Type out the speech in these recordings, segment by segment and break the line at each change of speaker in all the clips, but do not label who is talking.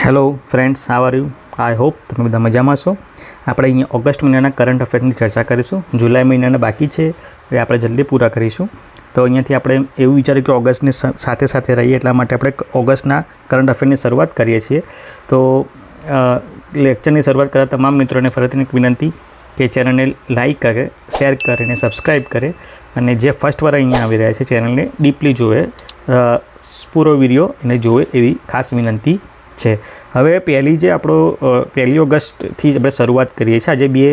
Hello friends, how are you? I hope તમે બધા મજામાં છો. આપણે અહીંયા ઓગસ્ટ મહિનાના કરંટ અફેરની ચર્ચા કરીશું. જુલાઈ મહિનાના બાકી છે એ આપણે જલ્દી પૂરા કરીશું. તો અહીંયાથી આપણે એવું વિચાર્યું કે ઓગસ્ટની સાથે સાથે રહીએ, એટલા માટે આપણે ઓગસ્ટના કરંટ અફેરની શરૂઆત કરીએ છીએ. તો લેક્ચરની શરૂઆત કરતા તમામ મિત્રોને ફરીથી એક વિનંતી કે ચેનલને લાઇક કરે, શેર કરે અને સબસ્ક્રાઈબ કરે, અને જે ફર્સ્ટ વાર અહીંયા આવી રહ્યા છે ચેનલને ડીપલી જોવે, પૂરો વિડીયો એને જોવે એવી ખાસ વિનંતી છે. હવે પહેલી ઓગસ્ટથી આપણે શરૂઆત કરીએ છીએ. આજે 2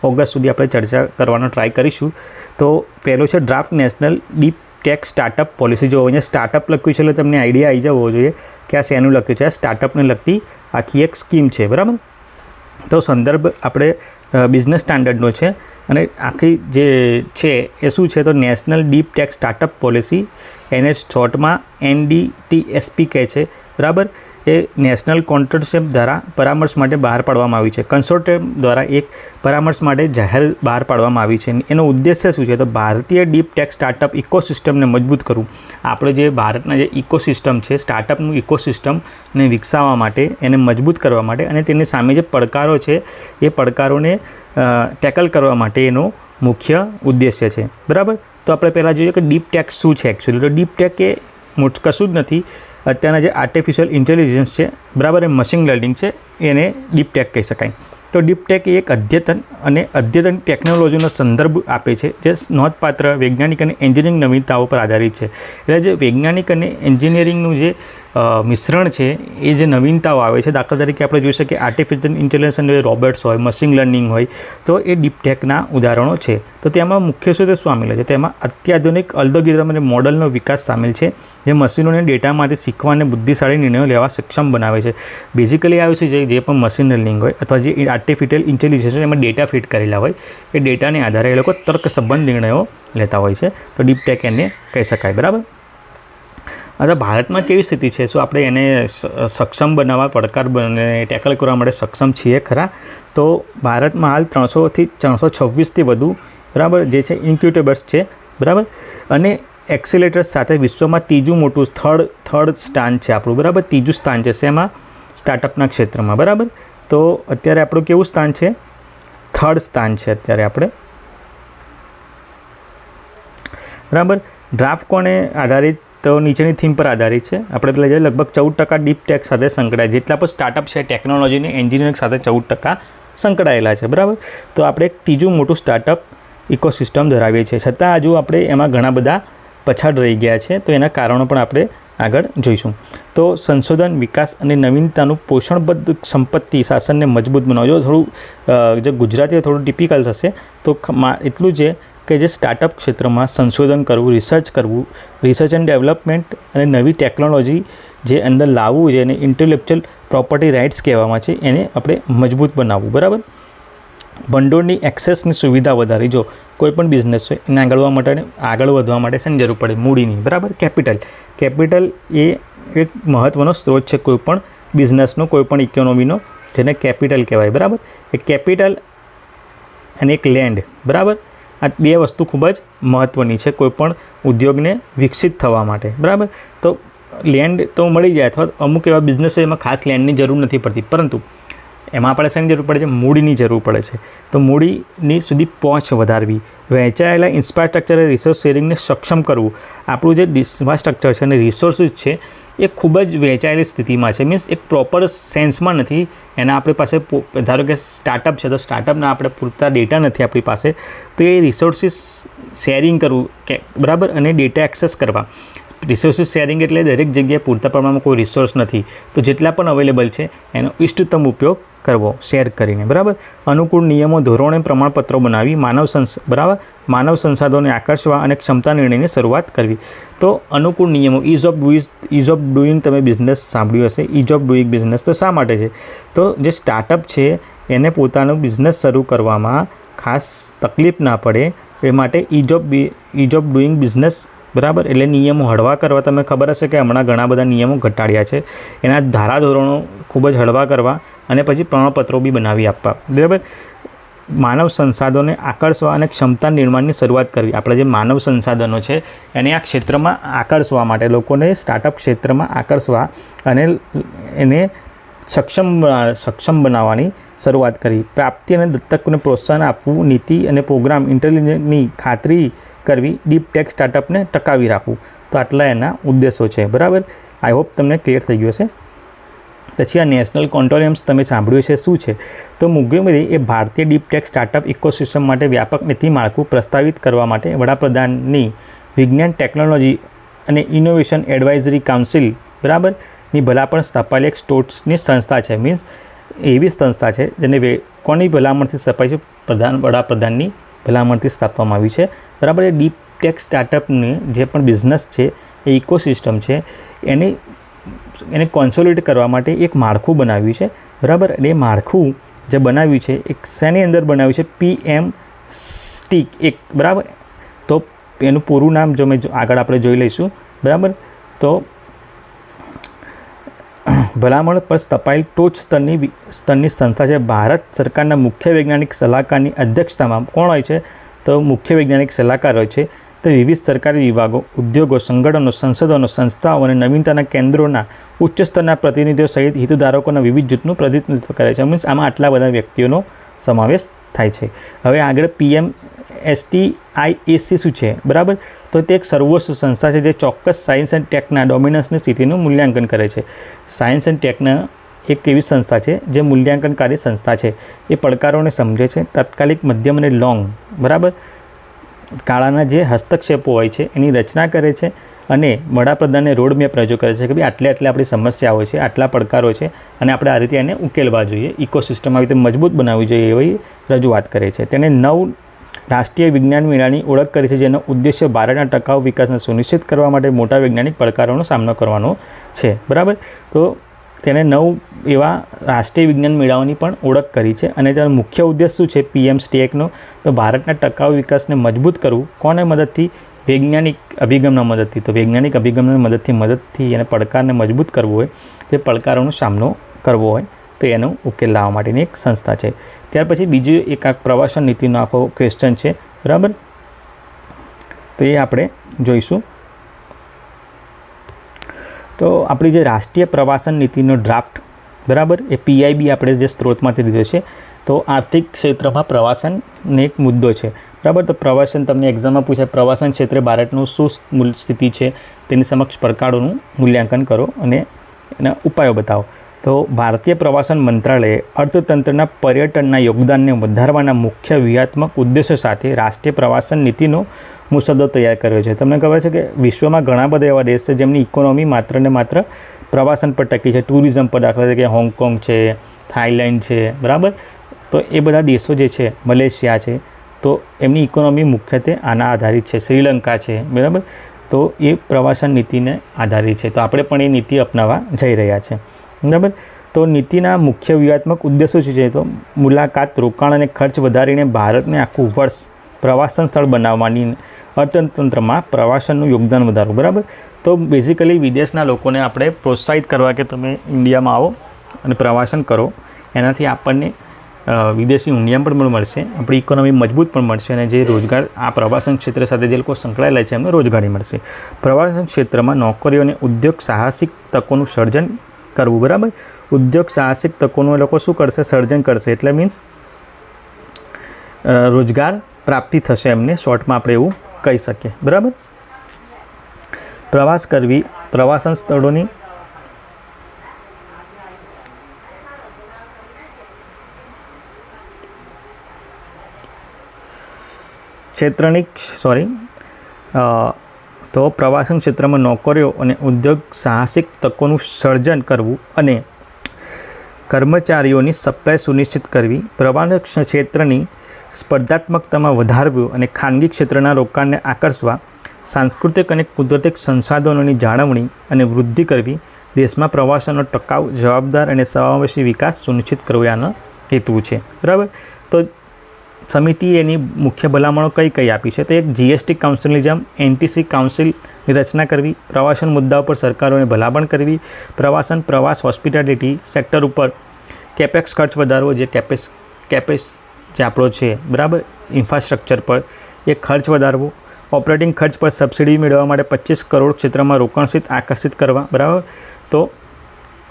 ઓગસ્ટ સુધી આપણે ચર્ચા કરવાનો ટ્રાય કરીશું. તો પહેલો છે draft national deep tech startup policy. જો અહીંયા સ્ટાર્ટઅપ લખ્યું છે એટલે તમને આઈડિયા આવી જવો જોઈએ કે આ શેનું લખ્યું છે. આ સ્ટાર્ટઅપને લગતી આખી એક સ્કીમ છે, બરાબર. તો સંદર્ભ આપણે બિઝનેસ સ્ટાન્ડર્ડનો છે, અને આખી જે છે એ શું છે તો national deep tech startup policy, એને શોર્ટમાં NDTSP કહે છે, બરાબર. એ નેશનલ કોન્સોર્ટિયમ દ્વારા પરામર્શ માટે બહાર પાડવામાં આવી છે. કન્સોર્ટિયમ દ્વારા એક પરામર્શ માટે જાહેર બહાર પાડવામાં આવી છે. એનો ઉદ્દેશ્ય શું છે તો ભારતીય ડીપ ટેક સ્ટાર્ટઅપ ઇકોસિસ્ટમને મજબૂત કરવું. આપણે જે ભારતના જે ઇકોસિસ્ટમ છે, સ્ટાર્ટઅપનું ઇકોસિસ્ટમને વિકસાવવા માટે, એને મજબૂત કરવા માટે, અને તેની સામે જે પડકારો છે એ પડકારોને ટેકલ કરવા માટે એનો મુખ્ય ઉદ્દેશ્ય છે, બરાબર. તો આપણે પહેલાં જોઈએ કે ડીપ ટેક શું છે એકચ્યુઅલી. તો ડીપ ટેક એ કશું જ નથી. અત્યારના જે આર્ટિફિશિયલ ઇન્ટેલિજન્સ છે, બરાબર, એ મશીન લર્નિંગ છે, એને ડીપ ટેક કહી શકાય. તો ડીપ ટેક એ એક અદ્યતન ટેકનોલોજીનો સંદર્ભ આપે છે, જે નોંધપાત્ર વૈજ્ઞાનિક અને એન્જિનિયરિંગ નવીનતાઓ પર આધારિત છે. એટલે જે વૈજ્ઞાનિક અને એન્જિનિયરિંગનું જે મિશ્રણ છે એ જે નવીનતાઓ આવે છે, દાખલા તરીકે આપણે જોઈ શકીએ આર્ટિફિશિયલ ઇન્ટેલિજન્સ અને રોબોટ્સ હોય, મશીન લર્નિંગ હોય, તો એ ડીપ ટેકના ઉદાહરણો છે. તો તેમાં મુખ્ય શું તે સામેલ છે? તેમાં અત્યાધુનિક અલ્ગોરિધમ અને મોડલનો વિકાસ સામેલ છે, જે મશીનોને ડેટામાંથી શીખવા અને બુદ્ધિશાળી નિર્ણયો લેવા સક્ષમ બનાવે છે. બેઝિકલી આવે છે જે પણ મશીન લર્નિંગ હોય અથવા જે આર્ટિફિશિયલ ઇન્ટેલિજન્સ હોય, એમાં ડેટા ફિટ કરેલા હોય, એ ડેટાને આધારે એ લોકો તર્ક સંબંધ નિર્ણયો લેતા હોય છે. તો ડીપ ટેક એને કહી શકાય, બરાબર. હવે ભારતમાં કેવી સ્થિતિ છે? શું આપણે એને સક્ષમ બનાવવા, પડકાર ટેકલ કરવા માટે સક્ષમ છીએ ખરા? તો ભારતમાં હાલ 300થી 326થી વધુ, બરાબર, જે છે ઇન્ક્યુબેટર્સ છે, બરાબર, અને એક્સિલેટર્સ સાથે વિશ્વમાં ત્રીજું મોટું થર્ડ સ્થાન છે આપણું, બરાબર. ત્રીજું સ્થાન છે શેમાં? સ્ટાર્ટઅપના ક્ષેત્રમાં, બરાબર. તો અત્યારે આપણું કેવું સ્થાન છે? થર્ડ સ્થાન છે અત્યારે આપણે, બરાબર. ડ્રાફ્ટ કોને આધારિત? તો નીચેની થીમ પર આધારિત છે. આપણે પેલા લગભગ 14% ડીપ ટેક સાથે સંકળાય. જેટલા પણ સ્ટાર્ટઅપ છે ટેકનોલોજીને એન્જિનિયરિંગ સાથે 14% સંકળાયેલા છે, બરાબર. તો આપણે એક ત્રીજું મોટું સ્ટાર્ટઅપ ઇકોસિસ્ટમ ધરાવીએ છીએ, છતાં હજુ આપણે એમાં ઘણા બધા પછાડ રહી ગયા છે. તો એના કારણો પણ આપણે આગળ જોઈશું. તો સંશોધન, વિકાસ અને નવીનતાનું પોષણબદ્ધ સંપત્તિ શાસનને મજબૂત બનાવજો. થોડું જે ગુજરાતી થોડું ટિપિકલ થશે, તો એટલું છે કે જે સ્ટાર્ટઅપ ક્ષેત્રમાં સંશોધન કરવું, રિસર્ચ એન્ડ ડેવલપમેન્ટ અને નવી ટેકનોલોજી જે અંદર લાવવું છે, એને ઇન્ટેલેક્ચ્યુઅલ પ્રોપર્ટી રાઇટ્સ કહેવામાં છે, એને આપણે મજબૂત બનાવવું, બરાબર. ભંડોળની એક્સેસની સુવિધા વધારી. જો કોઈ પણ બિઝનેસ હોય એને આગળ વધવા માટે શેની જરૂર પડે? મૂડીની, બરાબર. કેપિટલ એ એક મહત્ત્વનો સ્ત્રોત છે કોઈ પણ બિઝનેસનો, કોઈ પણ ઇકોનોમીનો, જેને કેપિટલ કહેવાય, બરાબર. એ કેપિટલ અને એક લેન્ડ, બરાબર. આ બે વસ્તુ ખૂબ જ મહત્ત્વની છે કોઈ પણ ઉદ્યોગને વિકસિત થવા માટે, બરાબર. તો લેન્ડ તો મળી જાય, અથવા અમુક એવા બિઝનેસ એમાં ખાસ લેન્ડની જરૂર નથી પડતી, પરંતુ એમાં આપણે શેની જરૂર પડે છે? મૂડીની જરૂર પડે છે. તો મૂડીની સુધી પહોંચ વધારવી, વહેંચાયેલા ઇન્ફ્રાસ્ટ્રક્ચર અને રિસોર્સ શેરિંગને સક્ષમ કરવું. આપણું જે ઇન્ફ્રાસ્ટ્રક્ચર છે અને રિસોર્સિસ છે એ ખૂબ જ વહેંચાયેલી સ્થિતિમાં છે, મીન્સ એક પ્રોપર સેન્સમાં નથી. એના આપણી પાસે ધારો કે સ્ટાર્ટઅપ છે, તો સ્ટાર્ટઅપના આપણે પૂરતા ડેટા નથી આપણી પાસે, તો એ રિસોર્સિસ શેરિંગ કરવું, બરાબર, અને ડેટા એક્સેસ કરવા. રિસોર્સિસ શેરિંગ એટલે દરેક જગ્યાએ પૂરતા પ્રમાણમાં કોઈ રિસોર્સ નથી, તો જેટલા પણ અવેલેબલ છે એનો ઇષ્ટતમ ઉપયોગ કરવો શેર કરીને, બરાબર. અનુકૂળ નિયમો, ધોરણો, પ્રમાણપત્રો બનાવી માનવ સંસાધનોને આકર્ષવા અને ક્ષમતા નિર્ણયની શરૂઆત કરવી. તો અનુકૂળ નિયમો, ઇઝ ઓફ ડુઈંગ તમે બિઝનેસ સાંભળ્યું હશે. ઇઝ ઓફ ડુઈંગ બિઝનેસ તો શા માટે છે? તો જે સ્ટાર્ટઅપ છે એને પોતાનું બિઝનેસ શરૂ કરવામાં ખાસ તકલીફ ના પડે એ માટે ઇઝ ઓફ ડુઈંગ બિઝનેસ, બરાબર. એટલે નિયમો હળવા કરવા. તમને ખબર હશે કે હમણાં ઘણા બધા નિયમો ઘટાડ્યા છે. એના ધારાધોરણો ખૂબ જ હળવા કરવા અને પછી પ્રમાણપત્રો બી બનાવી આપવા, બરાબર. માનવ સંસાધનોને આકર્ષવા અને ક્ષમતા નિર્માણની શરૂઆત કરવી. આપણે જે માનવ સંસાધનો છે એને આ ક્ષેત્રમાં આકર્ષવા માટે, લોકોને સ્ટાર્ટઅપ ક્ષેત્રમાં આકર્ષવા અને એને સક્ષમ બનાવવાની શરૂઆત કરી. પ્રાપ્તિ અને દત્તકોને પ્રોત્સાહન આપવું, નીતિ અને પ્રોગ્રામ ઇન્ટેલિજન્સની ખાતરી કરવી, ડીપ ટેક સ્ટાર્ટઅપને ટકાવી રાખવું. તો આટલા એના ઉદ્દેશો છે. બરાબર, આઈ હોપ તમને ક્લિયર થઈ ગયું હશે. પછી આ નેશનલ કોન્સોર્ટિયમ્સ તમે સાંભળ્યું છે શું છે? તો મોંગોમેરી એ ભારતીય ડીપ ટેક સ્ટાર્ટઅપ ઇકોસિસ્ટમ માટે વ્યાપક નીતિ માળખું પ્રસ્તાવિત કરવા માટે વડાપ્રધાનની વિજ્ઞાન, ટેકનોલોજી અને ઇનોવેશન એડવાઇઝરી કાઉન્સિલ, બરાબર, ની ભલામણ સ્થપાયેલી એક સ્ટોટ્સની સંસ્થા છે. મીન્સ એવી સંસ્થા છે જેને કોની ભલામણથી સ્થપાઈ છે? વડાપ્રધાનની ભલામણથી સ્થાપવામાં આવી છે. બરાબર, એ ડીપ ટેક સ્ટાર્ટઅપની જે પણ બિઝનેસ છે, એ ઇકોસિસ્ટમ છે, એને કોન્સોલિડેટ કરવા માટે એક માળખું બનાવ્યું છે. બરાબર, એ માળખું જે બનાવ્યું છે એક શેની અંદર બનાવ્યું છે? PM સ્ટીક એક. બરાબર, તો એનું પૂરું નામ જો આગળ આપણે જોઈ લઈશું. બરાબર, તો ભલામણ પર સ્થપાયેલ ટોચ સ્તરની સંસ્થા છે. ભારત સરકારના મુખ્ય વૈજ્ઞાનિક સલાહકારની અધ્યક્ષતામાં કોણ હોય છે? તો મુખ્ય વૈજ્ઞાનિક સલાહકાર હોય છે. તો વિવિધ સરકારી વિભાગો, ઉદ્યોગો, સંગઠનો, સંશોધનો, સંસ્થાઓ અને નવીનતાના કેન્દ્રોના ઉચ્ચ સ્તરના પ્રતિનિધિઓ સહિત હિતધારકોના વિવિધ જૂથનું પ્રતિનિધિત્વ કરે છે. મીન્સ આમાં આટલા બધા વ્યક્તિઓનો સમાવેશ થાય છે. હવે આગળ PMSTIAC શું છે? બરાબર, તો તે એક સર્વોચ્ચ સંસ્થા છે જે ચોક્કસ સાયન્સ એન્ડ ટેકના ડોમિનન્સની સ્થિતિનું મૂલ્યાંકન કરે છે. સાયન્સ એન્ડ ટેકના એક એવી સંસ્થા છે જે મૂલ્યાંકનકારી સંસ્થા છે. એ પડકારોને સમજે છે, તાત્કાલિક, મધ્યમ અને લોંગ, બરાબર, ગાળાના જે હસ્તક્ષેપો હોય છે એની રચના કરે છે અને વડાપ્રધાનને રોડમેપ રજૂ કરે છે કે ભાઈ આટલી આપણી સમસ્યાઓ છે, આટલા પડકારો છે અને આપણે આ રીતે એને ઉકેલવા જોઈએ, ઇકોસિસ્ટમ આવી રીતે મજબૂત બનાવવી જોઈએ એવી રજૂઆત કરે છે. તેને 9 રાષ્ટ્રીય વિજ્ઞાન મેળાની ઓળખ કરી છે જેનો ઉદ્દેશ્ય ભારતના ટકાઉ વિકાસને સુનિશ્ચિત કરવા માટે મોટા વૈજ્ઞાનિક પડકારોનો સામનો કરવાનો છે. બરાબર, તો તેને 9 એવા રાષ્ટ્રીય વિજ્ઞાન મેળાઓની પણ ઓળખ કરી છે અને તેનો મુખ્ય ઉદ્દેશ શું છે? PM સ્ટેકનો, તો ભારતના ટકાઉ વિકાસને મજબૂત કરવું. કોને મદદથી? વૈજ્ઞાનિક અભિગમના મદદથી. તો વૈજ્ઞાનિક અભિગમની મદદથી એને પડકારને મજબૂત કરવું હોય, તે પડકારોનો સામનો કરવો હોય તો એનો ઉકેલ લાવવા માટેની એક સંસ્થા છે. ત્યાર પછી બીજું એક આ પ્રવાસન નીતિનો આખો ક્વેશ્ચન છે. બરાબર, તો એ આપણે જોઈશું. તો આપણી જે રાષ્ટ્રીય પ્રવાસન નીતિનો ડ્રાફ્ટ, બરાબર, એ PIB આપણે જે સ્ત્રોતમાંથી લીધો છે. તો આર્થિક ક્ષેત્રમાં પ્રવાસનને એક મુદ્દો છે. બરાબર, તો પ્રવાસન તમને એક્ઝામમાં પૂછાય, પ્રવાસન ક્ષેત્રે ભારતનું શું સ્થિતિ છે, તેની સમક્ષ પડકારોનું મૂલ્યાંકન કરો અને એના ઉપાયો બતાવો. તો ભારતીય પ્રવાસન મંત્રાલયે અર્થતંત્રના પર્યટનના યોગદાનને વધારવાના મુખ્ય વ્યૂહાત્મક ઉદ્દેશો સાથે રાષ્ટ્રીય પ્રવાસન નીતિનો મુસદ્દો તૈયાર કર્યો છે. તમને ખબર છે કે વિશ્વમાં ઘણા બધા એવા દેશ છે જેમની ઇકોનોમી માત્ર ને માત્ર પ્રવાસન પર ટકી છે, ટુરિઝમ પર. દાખલા તરીકે હોંગકોંગ છે, થાઈલેન્ડ છે, બરાબર. તો એ બધા દેશો જે છે, મલેશિયા છે, તો એમની ઇકોનોમી મુખ્યત્વે આના આધારિત છે. શ્રીલંકા છે, બરાબર, તો એ પ્રવાસન નીતિને આધારિત છે. તો આપણે પણ એ નીતિ અપનાવવા જઈ રહ્યા છે. બરાબર, તો નીતિના મુખ્ય વ્યૂહાત્મક ઉદ્દેશો શું છે? તો મુલાકાત, રોકાણ અને ખર્ચ વધારીને ભારતને આખું વર્ષ પ્રવાસન સ્થળ બનાવવાની, અર્થતંત્રમાં પ્રવાસનનું યોગદાન વધારવું. બરાબર, તો બેઝિકલી વિદેશના લોકોને આપણે પ્રોત્સાહિત કરવા કે તમે ઇન્ડિયામાં આવો અને પ્રવાસન કરો. એનાથી આપણને વિદેશી ઊંડિયા પણ મળશે, આપણી ઇકોનોમી મજબૂત પણ મળશે અને જે રોજગાર આ પ્રવાસન ક્ષેત્ર સાથે જે લોકો સંકળાયેલા છે એમને રોજગારી મળશે. પ્રવાસન ક્ષેત્રમાં નોકરીઓ અને ઉદ્યોગ સાહસિક તકોનું સર્જન કરવું. બરાબર, ઉદ્યોગ સાહસિક તકોનું એ લોકો શું કરશે? સર્જન કરશે. એટલે મીન્સ રોજગાર પ્રાપ્તિ થશે એમને, શોર્ટમાં આપણે એવું કહી શકીએ. બરાબર, પ્રવાસ કરવી, પ્રવાસન સ્થળોની તો પ્રવાસન ક્ષેત્રમાં નોકરીઓ અને ઉદ્યોગ સાહસિક તકોનું સર્જન કરવું અને કર્મચારીઓની સપ્લાય સુનિશ્ચિત કરવી, પ્રવાસન ક્ષેત્રની સ્પર્ધાત્મકતામાં વધારવું અને ખાનગી ક્ષેત્રના રોકાણને આકર્ષવા, સાંસ્કૃતિક અને કુદરતી સંસાધનોની જાળવણી અને વૃદ્ધિ કરવી, દેશમાં પ્રવાસનનો ટકાઉ, જવાબદાર અને સમાવેશી વિકાસ સુનિશ્ચિત કરવો આનો હેતુ છે. બરાબર, તો સમિતિએ એની મુખ્ય ભલામણો કઈ આપી છે? તો એક GST કાઉન્સિલની જેમ NTC કાઉન્સિલની રચના કરવી, પ્રવાસન મુદ્દાઓ પર સરકારોને ભલામણ કરવી, પ્રવાસ હોસ્પિટાલિટી સેક્ટર ઉપર કેપેક્સ ખર્ચ વધારવો, જે કેપેક્સ જે આપણો છે, બરાબર, ઇન્ફ્રાસ્ટ્રક્ચર પર એ ખર્ચ વધારવો, ઓપરેટિંગ ખર્ચ પર સબસિડી મેળવવા માટે 25 કરોડ ક્ષેત્રમાં રોકાણ આકર્ષિત કરવા. બરાબર, તો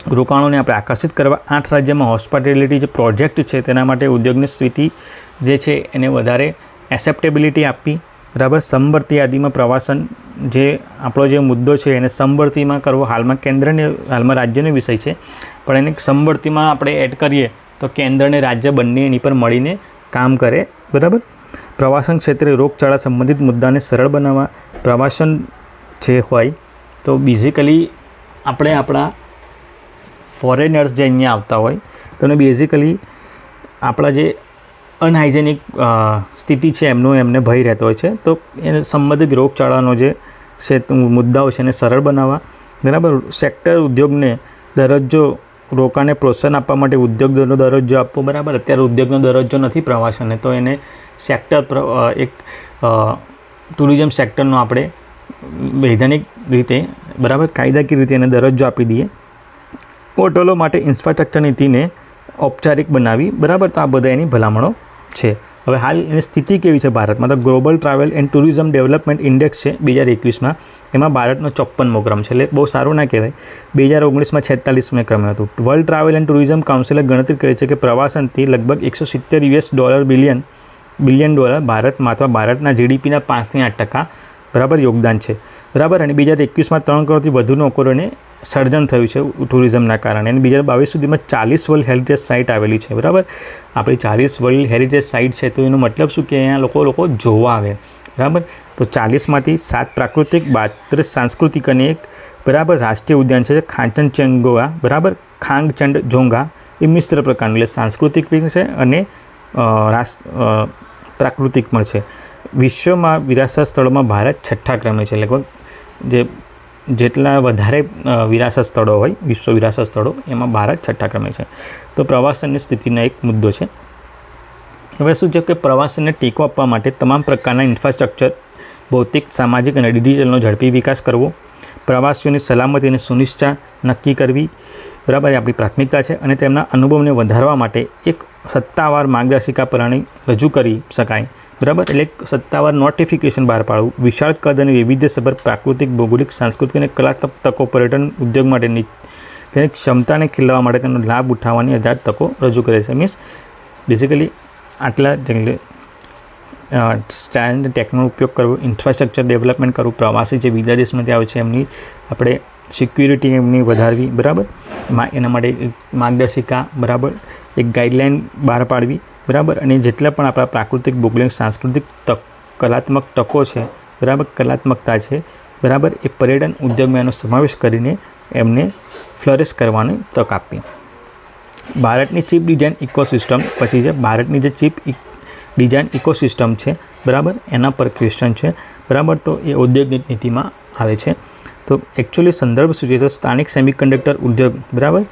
રોકાણોને આપણે આકર્ષિત કરવા 8 રાજ્યમાં હોસ્પિટાલિટી જે પ્રોજેક્ટ છે તેના માટે ઉદ્યોગની સ્થિતિ જે છે એને વધારે એસેપ્ટેબિલિટી આપવી, બરાબર. સમવર્તી યાદીમાં પ્રવાસન જે આપણો જે મુદ્દો છે એને સમવર્તીમાં કરવો. હાલમાં રાજ્યનો વિષય છે, પણ એને સમવર્તીમાં આપણે એડ કરીએ તો કેન્દ્ર અને રાજ્ય બંને એની પર મળીને કામ કરે, બરાબર. પ્રવાસન ક્ષેત્રે રોગચાળા સંબંધિત મુદ્દાને સરળ બનાવવા. પ્રવાસન જે હોય તો બેઝિકલી આપણે આપણા ફોરેનર્સ જે અહીંયા આવતા હોય તો એને બેઝિકલી આપણા જે અનહાઇજેનિક સ્થિતિ છે એમને ભય રહેતો હોય છે, તો એને સંબંધિત રોગચાળાનો જે મુદ્દાઓ છે એને સરળ બનાવવા, બરાબર. સેક્ટર ઉદ્યોગને દરજ્જો, રોકાણને પ્રોત્સાહન આપવા માટે ઉદ્યોગનો દરજ્જો આપવો, બરાબર. અત્યારે ઉદ્યોગનો દરજ્જો નથી પ્રવાસનને, તો એને સેક્ટર એક ટુરિઝમ સેક્ટરનો આપણે વૈધાનિક રીતે, બરાબર, કાયદાકીય રીતે એને દરજ્જો આપી દઈએ. હોટલો માટે ઇન્ફ્રાસ્ટ્રક્ચર નીતિને ઔપચારિક બનાવી, બરાબર. તો આ બધા એની ભલામણો છે. હવે હાલ એની સ્થિતિ કેવી છે ભારતમાં? તો global travel and tourism development index છે 2021માં, એમાં ભારતનો 54મો ક્રમ છે, એટલે બહુ સારું ના કહેવાય. 2019માં 46મે ક્રમે હતું. વર્લ્ડ ટ્રાવેલ એન્ડ ટુરિઝમ કાઉન્સિલે ગણતરી કરી છે કે પ્રવાસનથી લગભગ $170 બિલિયન ભારતમાં અથવા ભારતના જીડીપીના 5 થી 8%, બરાબર, યોગદાન છે, બરાબર. અને 2021માં 3 કરોડથી વધુ નોકરીઓને સર્જન થયું છે ટુરિઝમના કારણે. અને 2022 સુધીમાં 40 વર્લ્ડ હેરિટેજ સાઇટ આવેલી છે, બરાબર. આપણી 40 વર્લ્ડ હેરિટેજ સાઇટ છે, તો એનો મતલબ શું કે અહીંયા લોકો જોવા આવે, બરાબર. તો 40માંથી 7 પ્રાકૃતિક, 32 સાંસ્કૃતિક અને 1, બરાબર, રાષ્ટ્રીય ઉદ્યાન છે ખાંચનજંગોવા, બરાબર. ખાંગચંડજોંગા એ મિશ્ર પ્રકારનું, એટલે સાંસ્કૃતિક પણ છે અને પ્રાકૃતિક પણ છે. વિશ્વમાં વિરાસત સ્થળોમાં ભારત 6થા ક્રમે છે. લગભગ જેટલા વધારે વિરાસત સ્થળો હોય, વિશ્વ વિરાસત સ્થળો, એમાં ભારત 6થા ક્રમે છે. તો પ્રવાસનની સ્થિતિનો એક મુદ્દો છે. હવે શું છે કે પ્રવાસનને ટેકો આપવા માટે તમામ પ્રકારના ઇન્ફ્રાસ્ટ્રક્ચર, ભૌતિક, સામાજિક અને ડિજિટલનો ઝડપી વિકાસ કરવો. પ્રવાસીઓની સલામતીને સુનિશ્ચિત નક્કી કરવી, બરાબર, એ આપણી પ્રાથમિકતા છે. અને તેમના અનુભવને વધારવા માટે એક સત્તાવાર માર્ગદર્શિકા પ્રણાલી રજૂ કરી શકાય, બરાબર. એટલે સત્તાવાર નોટિફિકેશન બહાર પાડવું. વિશાળ કદ અને વૈવિધ્યસભર પ્રાકૃતિક, ભૌગોલિક, સાંસ્કૃતિક અને કલાત્મક તકો પર્યટન ઉદ્યોગ માટેની તેની ક્ષમતાને ખીલવા માટે તેનો લાભ ઉઠાવવાની 1000 તકો રજૂ કરે છે. મીન્સ બેઝિકલી આટલા સ્ટાન્ડ ટેકનો ઉપયોગ કરવો, ઇન્ફ્રાસ્ટ્રક્ચર ડેવલપમેન્ટ કરવું, પ્રવાસી જે બીજા દેશમાંથી આવે છે એમની આપણે સિક્યુરિટી એમની વધારવી, બરાબર. એના માટે માર્ગદર્શિકા, બરાબર, એક ગાઈડલાઇન બહાર પાડવી, બરાબર. અને જેટલા પણ આપણા પ્રાકૃતિક, ભૌગોલિક, સાંસ્કૃતિક કલાત્મક તકો છે, બરાબર, કલાત્મકતા છે, બરાબર, એ પર્યટન ઉદ્યોગમાં એનો સમાવેશ કરીને એમને ફ્લરિશ કરવાની તક આપવી. ભારતની ચીપ ડિઝાઇન ઇકોસિસ્ટમ પછી છે. ભારતની જે ચીપ ડિઝાઇન ઇકોસિસ્ટમ છે, બરાબર, એના પર ક્વેશ્ચન છે, બરાબર. તો એ ઉદ્યોગ નીતિમાં આવે છે. તો એકચ્યુઅલી સંદર્ભ શું છે? તો સ્થાનિક સેમિકન્ડક્ટર ઉદ્યોગ, બરાબર,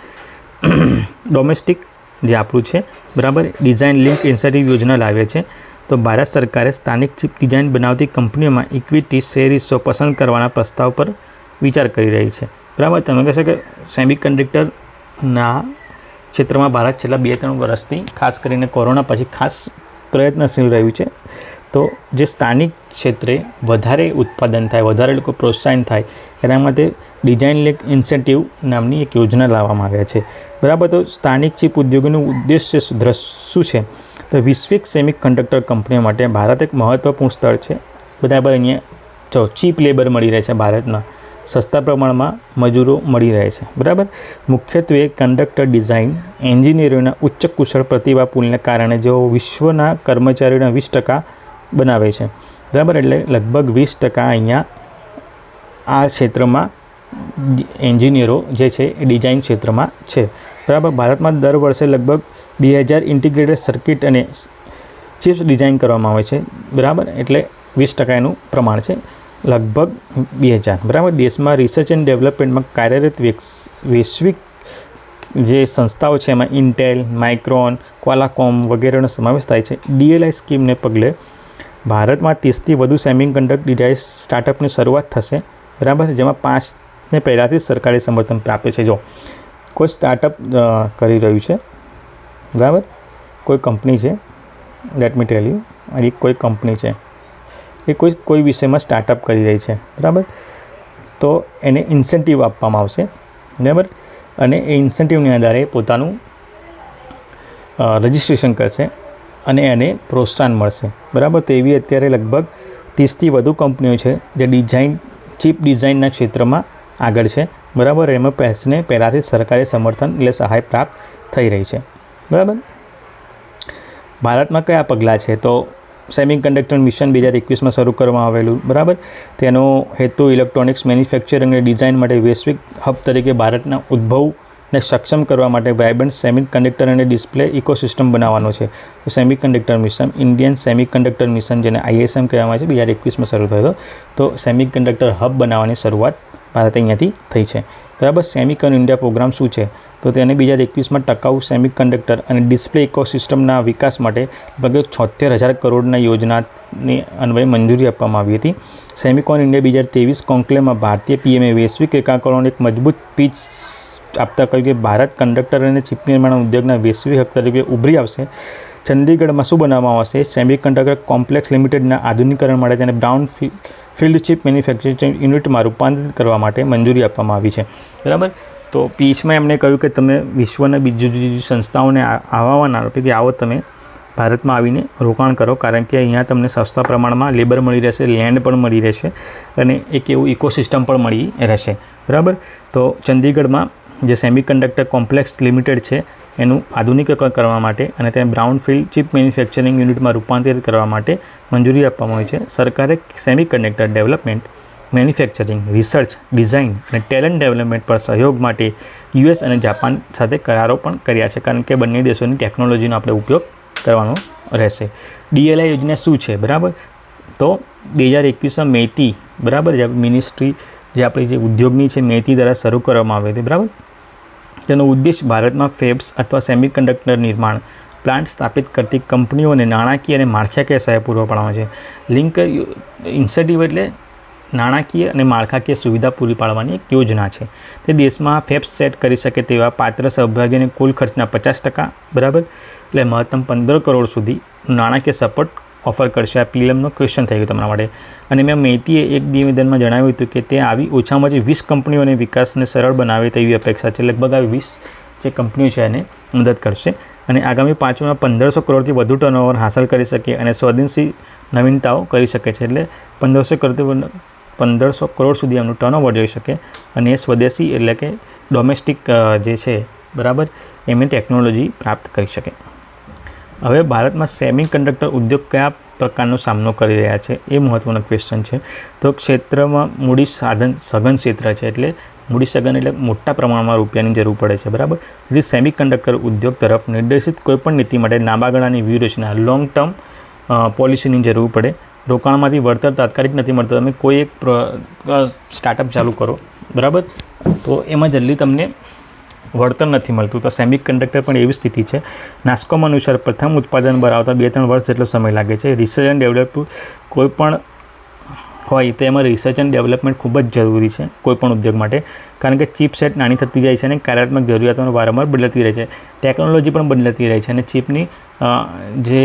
ડોમેસ્ટિક જે આપણું છે, બરાબર, ડિઝાઇન લિંક ઇન્સેન્ટિવ યોજના લાવે છે. તો ભારત સરકારે સ્થાનિક ચીપ ડિઝાઇન બનાવતી કંપનીઓમાં ઇક્વિટી શેર હિસ્સો પસંદ કરવાના પ્રસ્તાવ પર વિચાર કરી રહી છે, બરાબર. તમે કહેશો કે સેમિકન્ડક્ટરના ક્ષેત્રમાં ભારત છેલ્લા 2-3 વર્ષથી ખાસ કરીને કોરોના પછી ખાસ પ્રયત્નશીલ રહ્યું છે. તો જે સ્થાનિક ક્ષેત્રે વધારે ઉત્પાદન થાય, વધારે લોકો પ્રોત્સાહન થાય, એના માટે ડિઝાઇન લિંક ઇન્સેન્ટિવ નામની એક યોજના લાવવામાં આવ્યા છે, બરાબર. તો સ્થાનિક ચીપ ઉદ્યોગોનું ઉદ્દેશ્ય શું છે? તો વૈશ્વિક સેમિકન્ડક્ટર કંપનીઓ માટે ભારત એક મહત્ત્વપૂર્ણ સ્થળ છે, બરાબર. અહીંયા ચીપ લેબર મળી રહે છે ભારતમાં, સસ્તા પ્રમાણમાં મજૂરો મળી રહે છે, બરાબર. મુખ્યત્વે કન્ડક્ટર ડિઝાઇન એન્જિનિયરોના ઉચ્ચ કુશળ પ્રતિભા પૂલને કારણે જેઓ વિશ્વના કર્મચારીઓના 20% બનાવે છે, બરાબર. એટલે લગભગ 20% અહીંયા આ ક્ષેત્રમાં એન્જિનિયરો જે છે એ ડિઝાઇન ક્ષેત્રમાં છે, બરાબર. ભારતમાં દર વર્ષે લગભગ 2000 ઇન્ટિગ્રેટેડ સર્કિટ અને ચિપ્સ ડિઝાઇન કરવામાં આવે છે, બરાબર. એટલે 20% એનું પ્રમાણ છે, લગભગ 2000, બરાબર. દેશમાં રિસર્ચ એન્ડ ડેવલપમેન્ટમાં કાર્યરત વૈશ્વિક જે સંસ્થાઓ છે એમાં ઇન્ટેલ, માઇક્રોન, ક્વાલાકોમ વગેરેનો સમાવેશ થાય છે. DLI સ્કીમને પગલે ભારતમાં 30થી વધુ સેમિકન્ડક્ટર ડિઝાઇન સ્ટાર્ટઅપની શરૂઆત થશે, બરાબર. જેમાં 5ને પહેલાંથી સરકારી સમર્થન પ્રાપ્ત છે. જો કોઈ સ્ટાર્ટઅપ કરી રહ્યું છે, બરાબર, કોઈ કંપની છે, લેટ મી ટેલ યુ, અને કોઈ કંપની છે એ કોઈ વિષયમાં સ્ટાર્ટઅપ કરી રહી છે, બરાબર. તો એને ઇન્સેન્ટિવ આપવામાં આવશે, બરાબર. અને એ ઇન્સેન્ટિવની આધારે પોતાનું રજિસ્ટ્રેશન કરશે અને એને પ્રોત્સાહન મળશે, બરાબર. તો એવી અત્યારે લગભગ 30થી વધુ કંપનીઓ છે જે ચિપ ડિઝાઇનના ક્ષેત્રમાં આગળ છે, બરાબર. એમાં પેસને પહેલાંથી સરકારી સમર્થન એટલે સહાય પ્રાપ્ત થઈ રહી છે, બરાબર. ભારતમાં કયા પગલાં છે? તો સેમિકન્ડક્ટર મિશન 2021માં શરૂ કરવામાં આવેલું, બરાબર. તેનો હેતુ ઇલેક્ટ્રોનિક્સ મેન્યુફેક્ચરિંગ અને ડિઝાઇન માટે વૈશ્વિક હબ તરીકે ભારતના ઉદ્ભવને સક્ષમ કરવા માટે વાયબ્રન્ટ સેમિકન્ડક્ટર અને ડિસ્પ્લે ઇકોસિસ્ટમ બનાવવાનો છે. તો semiconductor mission, Indian semiconductor mission, જેને ISM કહેવામાં આવે છે, 2021માં શરૂ થયો હતો. તો સેમિકન્ડક્ટર હબ બનાવવાની શરૂઆત ભારત અહીંયાથી થઈ છે, બરાબર. સેમિકન ઇન્ડિયા પ્રોગ્રામ શું છે? તો તેને 2021માં ટકાઉ સેમિકન્ડક્ટર અને ડિસ્પ્લે ઇકોસિસ્ટમના વિકાસ માટે લગભગ 76,000 કરોડના યોજનાની અન્વયે મંજૂરી આપવામાં આવી હતી. સેમિકોન ઇન્ડિયા 2023 કોન્ક્લેવમાં ભારતીય PMએ વૈશ્વિક એકાંકોને એક મજબૂત પીચ આપતા કહ્યું કે ભારત કંડક્ટર અને ચિપ નિર્માણ ઉદ્યોગના વૈશ્વિક હબ તરીકે ઉભરી આવશે. ચંદીગઢમાં શું બનાવવામાં આવશે? સેમિકન્ડક્ટર કોમ્પ્લેક્સ લિમિટેડના આધુનિકરણ માટે તેને બ્રાઉન ફિલ્ડ ચિપ મેન્યુફેક્ચરિંગ યુનિટમાં રૂપાંતરિત કરવા માટે મંજૂરી આપવામાં આવી છે, બરાબર. તો પીચમાં એમણે કહ્યું કે તમે વિશ્વના બીજી જુદી સંસ્થાઓને આવવાના આપે કે આવો તમે ભારતમાં આવીને રોકાણ કરો, કારણ કે અહીંયા તમને સસ્તા પ્રમાણમાં લેબર મળી રહેશે, લેન્ડ પણ મળી રહેશે અને એક એવું ઇકોસિસ્ટમ પણ મળી રહેશે, બરાબર. તો ચંદીગઢમાં જે સેમિકન્ડક્ટર કોમ્પ્લેક્સ લિમિટેડ છે એનું આધુનિકીકરણ કરવા માટે અને તેને બ્રાઉન ફિલ્ડ ચિપ મેન્યુફેક્ચરિંગ યુનિટમાં રૂપાંતરિત કરવા માટે મંજૂરી આપવામાં આવી છે. સરકારે semiconductor development, manufacturing, research, design અને ટેલેન્ટ ડેવલપમેન્ટ પર સહયોગ માટે US અને જાપાન સાથે કરારો પણ કર્યા છે, કારણ કે બંને દેશોની ટેકનોલોજીનો આપણે ઉપયોગ કરવાનો રહેશે. DLI યોજના શું છે? બરાબર. તો 2021માં મેતી, બરાબર, જે મિનિસ્ટ્રી જે આપણી જે ઉદ્યોગની છે મેતી દ્વારા શરૂ કરવામાં આવી હતી, બરાબર. તેનો ઉદ્દેશ ભારતમાં ફેબ્સ અથવા સેમિકન્ડક્ટર નિર્માણ પ્લાન્ટ સ્થાપિત કરતી કંપનીઓને નાણાકીય અને માળખાકીય સહાય પૂરો પાડવાનો છે. લિંક ઇન્સેન્ટિવ એટલે નાણાકીય અને માળખાકીય સુવિધા પૂરી પાડવાની એક યોજના છે. તે દેશમાં ફેબ્સ સેટ કરી શકે તેવા પાત્ર સહભાગીને કુલ ખર્ચના 50%, બરાબર, એટલે મહત્તમ 15 કરોડ સુધી નાણાકીય સપોર્ટ ઓફર કરશે. આ PLMનો ક્વેશ્ચન થઈ ગયો તમારા માટે. અને મેં મેતીએ એક નિવેદનમાં જણાવ્યું હતું કે તે આવી ઓછામાં ઓછી 20 કંપનીઓને વિકાસને સરળ બનાવે તેવી અપેક્ષા છે. લગભગ આવી 20 જે કંપનીઓ છે એને મદદ કરશે અને આગામી 5 વર્ષમાં 1500 કરોડથી વધુ ટર્નઓવર હાંસલ કરી શકે અને સ્વદેશી નવીનતાઓ કરી શકે છે. એટલે 1500 કરોડ સુધી એમનું ટર્નઓવર જોઈ શકે અને એ સ્વદેશી એટલે કે ડોમેસ્ટિક જે છે, બરાબર, એમની ટેકનોલોજી પ્રાપ્ત કરી શકે. હવે ભારતમાં સેમિકન્ડક્ટર ઉદ્યોગ કયા પ્રકારનો સામનો કરી રહ્યા છે એ મહત્ત્વનો ક્વેશ્ચન છે. તો ક્ષેત્રમાં મૂડી સઘન ક્ષેત્ર છે, એટલે મૂડી સઘન એટલે મોટા પ્રમાણમાં રૂપિયાની જરૂર પડે છે, બરાબર. તેથી સેમિકન્ડક્ટર ઉદ્યોગ તરફ નિર્દેશિત કોઈપણ નીતિ માટે લાંબા ગાળાની વ્યૂહરચના, લોંગ ટર્મ પોલિસીની જરૂર પડે. રોકાણમાંથી વળતર તાત્કાલિક નથી મળતું. તમે કોઈ એક સ્ટાર્ટઅપ ચાલુ કરો, બરાબર, તો એમાં જલ્દી તમને વળતર નથી મળતું. તો સેમિકન્ડક્ટર પણ એવી સ્થિતિ છે. નાસ્કોમ અનુસાર પ્રથમ ઉત્પાદન પર આવતા 2-3 વર્ષ જેટલો સમય લાગે છે. રિસર્ચ એન્ડ ડેવલપમેન્ટ કોઈ પણ હોય તો એમાં રિસર્ચ એન્ડ ડેવલપમેન્ટ ખૂબ જ જરૂરી છે કોઈપણ ઉદ્યોગ માટે, કારણ કે ચિપસેટ નાની થતી જાય છે અને કાર્યાત્મક જરૂરિયાતોને વારંવાર બદલાતી રહે છે. ટેકનોલોજી પણ બદલાતી રહે છે અને ચિપની જે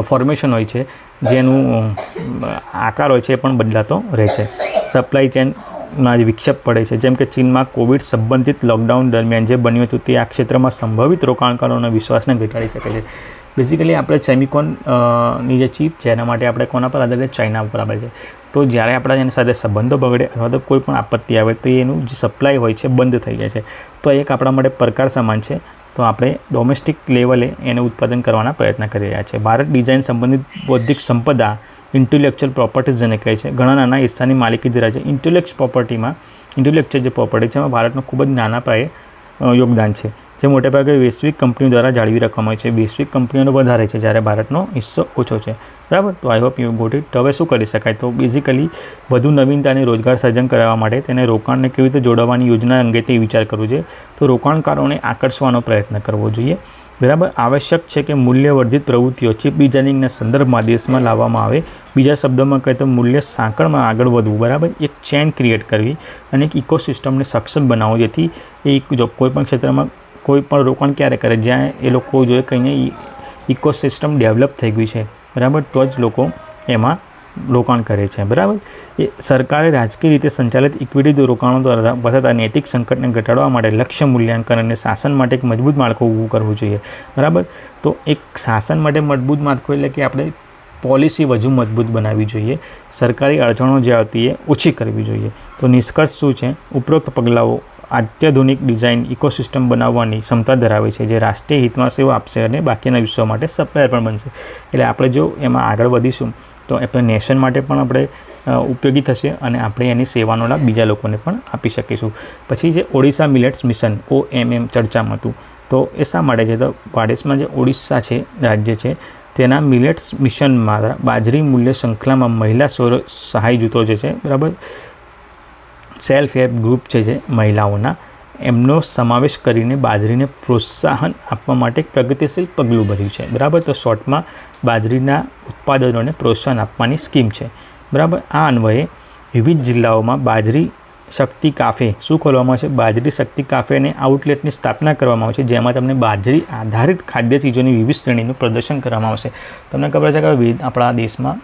ફોર્મેશન હોય છે, જેનું આકાર હોય છે એ પણ બદલાતો રહે છે. સપ્લાય ચેનમાં જે વિક્ષેપ પડે છે, જેમ કે ચીનમાં કોવિડ સંબંધિત લોકડાઉન દરમિયાન જે બન્યું હતું તે આ ક્ષેત્રમાં સંભવિત રોકાણકારોના વિશ્વાસને ઘટાડી શકે છે. બેઝિકલી આપણે સેમિકોનની જે ચીપ છે એના માટે આપણે કોના પર આધારિત? ચાઇના પર આધારિત છે. તો જ્યારે આપણા એની સાથે સંબંધો બગડે અથવા તો કોઈ પણ આપત્તિ આવે તો એનું જે સપ્લાય હોય છે બંધ થઈ જાય છે. તો એક આપણા માટે પડકાર સમાન છે. તો આપણે ડોમેસ્ટિક લેવલે એને ઉત્પાદન કરવાના પ્રયત્ન કરી રહ્યા છીએ. ભારત ડિઝાઇન સંબંધિત બૌદ્ધિક સંપદા, ઇન્ટેલેક્ચ્યુઅલ પ્રોપર્ટીઝ જેને કહે છે, ઘણા નાના હિસ્સાની માલિકી ધરાવે છે. ઇન્ટેલેક્ચ્યુઅલ જે પ્રોપર્ટી છે એમાં ભારતનું ખૂબ જ નાના પાયે યોગદાન છે, જે મોટેભાગે વૈશ્વિક કંપનીઓ દ્વારા જાળવી રાખવામાં આવે છે. વૈશ્વિક કંપનીઓનો વધારે છે જ્યારે ભારતનો હિસ્સો ઓછો છે, બરાબર. તો I hope you got it. હવે શું કરી શકાય? તો બેઝિકલી વધુ નવીનતા અને રોજગાર સર્જન કરાવવા માટે તેને રોકાણને કેવી રીતે જોડવાની યોજના અંગે તે વિચાર કરવો જોઈએ. તો રોકાણકારોને આકર્ષવાનો પ્રયત્ન કરવો જોઈએ, બરાબર. આવશ્યક છે કે મૂલ્યવર્ધિત પ્રવૃત્તિઓ ચિપ ડિઝાઇનિંગના સંદર્ભમાં દેશમાં લાવવામાં આવે. બીજા શબ્દોમાં કહે તો મૂલ્ય સાંકળમાં આગળ વધવું, બરાબર. એક ચેન ક્રિએટ કરવી અને એક ઇકોસિસ્ટમને સક્ષમ બનાવવું, જેથી એ જો કોઈપણ ક્ષેત્રમાં કોઈ પણ રોકાણ ક્યારે કરે જ્યાં એ લોકો જોઈએ કે અહીંયા ઇકોસિસ્ટમ ડેવલપ થઈ ગયું છે, બરાબર, તો જ લોકો એમાં રોકાણ કરે છે, બરાબર. એ સરકારે રાજકીય રીતે સંચાલિત ઇક્વિટી રોકાણો દ્વારા થતા નૈતિક સંકટને ઘટાડવા માટે લક્ષ્ય મૂલ્યાંકન અને શાસન માટે એક મજબૂત માળખું ઊભું કરવું જોઈએ, બરાબર. તો એક શાસન માટે મજબૂત માળખું એટલે કે આપણે પોલિસી વધુ મજબૂત બનાવવી જોઈએ, સરકારી અડચણો જે આવતી એ ઓછી કરવી જોઈએ. તો નિષ્કર્ષ શું છે? ઉપરોક્ત પગલાઓ અત્યાધુનિક ડિઝાઇન ઇકોસિસ્ટમ બનાવવાની ક્ષમતા ધરાવે છે, જે રાષ્ટ્રીય હિતમાં સેવા આપશે અને બાકીના વિશ્વ માટે સપ્લાયર પણ બનશે. એટલે આપણે જો એમાં આગળ વધીશું તો આપણે નેશન માટે પણ આપણે ઉપયોગી થશે અને આપણે એની સેવાનો લાભ બીજા લોકોને પણ આપી શકીશું. પછી જે ઓડિશા મિલેટ્સ મિશન OMM ચર્ચામાં હતું, તો એ શા માટે છે? તો ભારતમાં જે ઓડિશા છે રાજ્ય છે તેના મિલેટ્સ મિશનમાં બાજરી મૂલ્ય શૃંખલામાં મહિલા સ્વ સહાય જૂથો જે છે, બરાબર, સેલ્ફ હેલ્પ ગ્રુપ છે જે મહિલાઓના, એમનો સમાવેશ કરીને બાજરીને પ્રોત્સાહન આપવા માટે એક પ્રગતિશીલ પગલું ભર્યું છે, બરાબર. તો શોર્ટમાં બાજરીના ઉત્પાદનોને પ્રોત્સાહન આપવાની સ્કીમ છે, બરાબર. આ અન્વયે વિવિધ જિલ્લાઓમાં બાજરી શક્તિ કાફે શું ખોલવામાં આવશે? બાજરી શક્તિ કાફે અને આઉટલેટની સ્થાપના કરવામાં આવશે, જેમાં તમને બાજરી આધારિત ખાદ્ય ચીજોની વિવિધ શ્રેણીનું પ્રદર્શન કરવામાં આવશે. તમને ખબર છે કે આપણા દેશમાં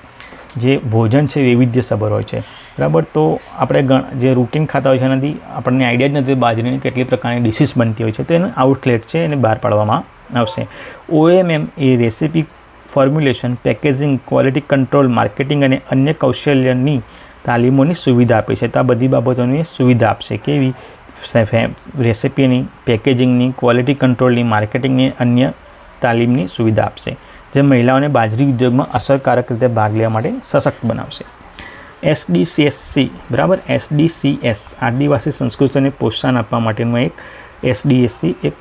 જે ભોજન છે વૈવિધ્યસભર હોય છે, બરાબર. તો આપણે જે રૂટીન ખાતા હોય છે એનાથી આપણને આઈડિયા જ નથી બાજરીની કેટલી પ્રકારની ડિશિસ બનતી હોય છે. તો એનું આઉટલેટ છે એને બહાર પાડવામાં આવશે. OMM એ recipe formulation, packaging, quality control, marketing અને અન્ય કૌશલ્યની તાલીમોની સુવિધા આપે છે. તો આ બધી બાબતોની સુવિધા આપશે. કેવી? રેસિપીની, પેકેજિંગની, ક્વોલિટી કંટ્રોલની, માર્કેટિંગની, અન્ય તાલીમની સુવિધા આપશે, જે મહિલાઓને બાજરી ઉદ્યોગમાં અસરકારક રીતે ભાગ લેવા માટે સશક્ત બનાવશે. SDCSC, બરાબર. SDCS આદિવાસી સંસ્કૃતિને પ્રોત્સાહન આપવા માટેનું એક SDSC એક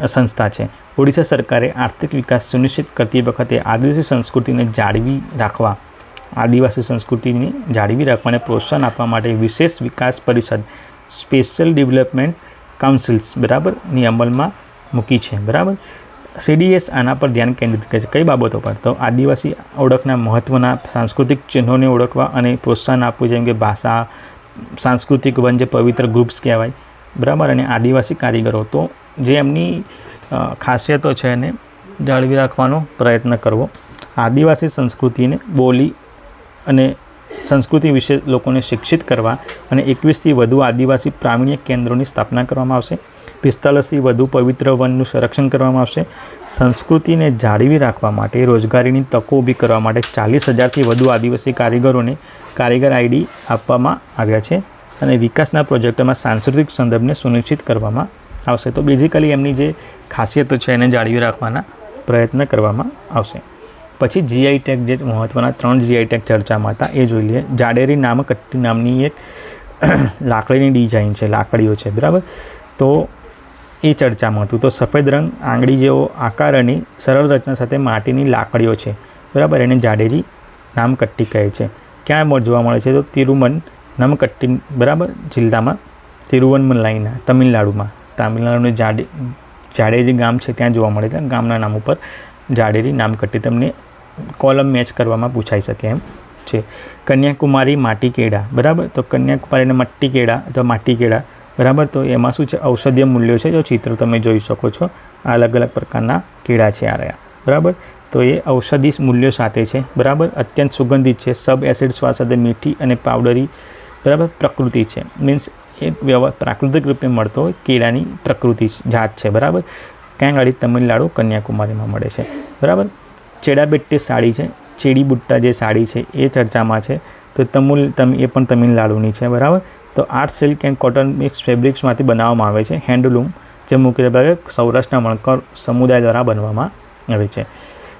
સંસ્થા છે. ઓડિશા સરકારે આર્થિક વિકાસ સુનિશ્ચિત કરતી વખતે આદિવાસી સંસ્કૃતિને જાળવી રાખવાને પ્રોત્સાહન આપવા માટે વિશેષ વિકાસ પરિષદ સ્પેશિયલ ડેવલપમેન્ટ કાઉન્સિલ્સ, બરાબર, ની અમલમાં મૂકી છે, બરાબર. CDS આના પર ધ્યાન કેન્દ્રિત કરે છે. કઈ બાબતો પર? તો આદિવાસી ઓળખના મહત્ત્વના સાંસ્કૃતિક ચિહ્નોને ઓળખવા અને પ્રોત્સાહન આપવું, જેમ કે ભાષા, સાંસ્કૃતિક વન જે પવિત્ર ગ્રુપ્સ કહેવાય, બરાબર, અને આદિવાસી કારીગરો. તો જે એમની ખાસિયતો છે એને જાળવી રાખવાનો પ્રયત્ન કરવો. આદિવાસી સંસ્કૃતિને બોલી અને સંસ્કૃતિ વિશે લોકોને શિક્ષિત કરવા અને 21થી વધુ આદિવાસી પ્રાવીણ્ય કેન્દ્રોની સ્થાપના કરવામાં આવશે. 45થી વધુ પવિત્ર વનનું સંરક્ષણ કરવામાં આવશે. સંસ્કૃતિને જાળવી રાખવા માટે રોજગારીની તકો ઊભી કરવા માટે 40,000થી વધુ આદિવાસી કારીગરોને કારીગર ID આપવામાં આવ્યા છે અને વિકાસના પ્રોજેક્ટોમાં સાંસ્કૃતિક સંદર્ભને સુનિશ્ચિત કરવામાં આવશે. તો બેઝિકલી એમની જે ખાસિયતો છે એને જાળવી રાખવાના પ્રયત્ન કરવામાં આવશે. પછી GI ટેગ, જે મહત્ત્વના 3 GI ટેગ ચર્ચામાં હતા એ જોઈ લઈએ. જાડેરી નામકટ્ટી નામની એક લાકડીની ડિઝાઇન છે, લાકડીઓ છે, બરાબર. તો એ ચર્ચામાં હતું. તો સફેદ રંગ, આંગળી જેવો આકાર અને સરળ રચના સાથે માટીની લાકડીઓ છે, બરાબર, એને જાડેરી નામકટ્ટી કહે છે. ક્યાં જોવા મળે છે? તો તિરુવનમકટ્ટી, બરાબર, જિલ્લામાં તિરુવનમલાઈના તમિલનાડુનું જાડેરી ગામ છે ત્યાં જોવા મળે છે. ગામના નામ ઉપર જાડેરી નામકટ્ટી તમને કોલમ મેચ કરવામાં પૂછાઈ શકે એમ છે. કન્યાકુમારી માટીકેડા, બરાબર. તો કન્યાકુમારીને માટીકેડા, બરાબર. તો એમાં શું છે? ઔષધીય મૂલ્યો છે. જો ચિત્ર તમે જોઈ શકો છો, અલગ અલગ પ્રકારના કેળા છે આ રહ્યા, બરાબર. તો એ ઔષધિ મૂલ્યો સાથે છે, બરાબર. અત્યંત સુગંધિત છે, સબ એસિડ સ્વાદ સાથે મીઠી અને પાવડરી, બરાબર, પ્રકૃતિ છે. મીન્સ એ પ્રાકૃતિક રૂપે મળતો કેળાની પ્રકૃતિ જાત છે, બરાબર. ક્યાં ગાડી? તમિલનાડુ, કન્યાકુમારીમાં મળે છે, બરાબર. ચેડાબેટ્ટી સાડી છે, ચેડી બુટ્ટા જે સાડી છે એ ચર્ચામાં છે. તો એ પણ તમિલનાડુની છે, બરાબર. તો art silk and cotton mix ફેબ્રિક્સમાંથી બનાવવામાં આવે છે. હેન્ડલૂમ જે મુખ્ય ભાગે સૌરાષ્ટ્રના વણકર સમુદાય દ્વારા બનવામાં આવે છે,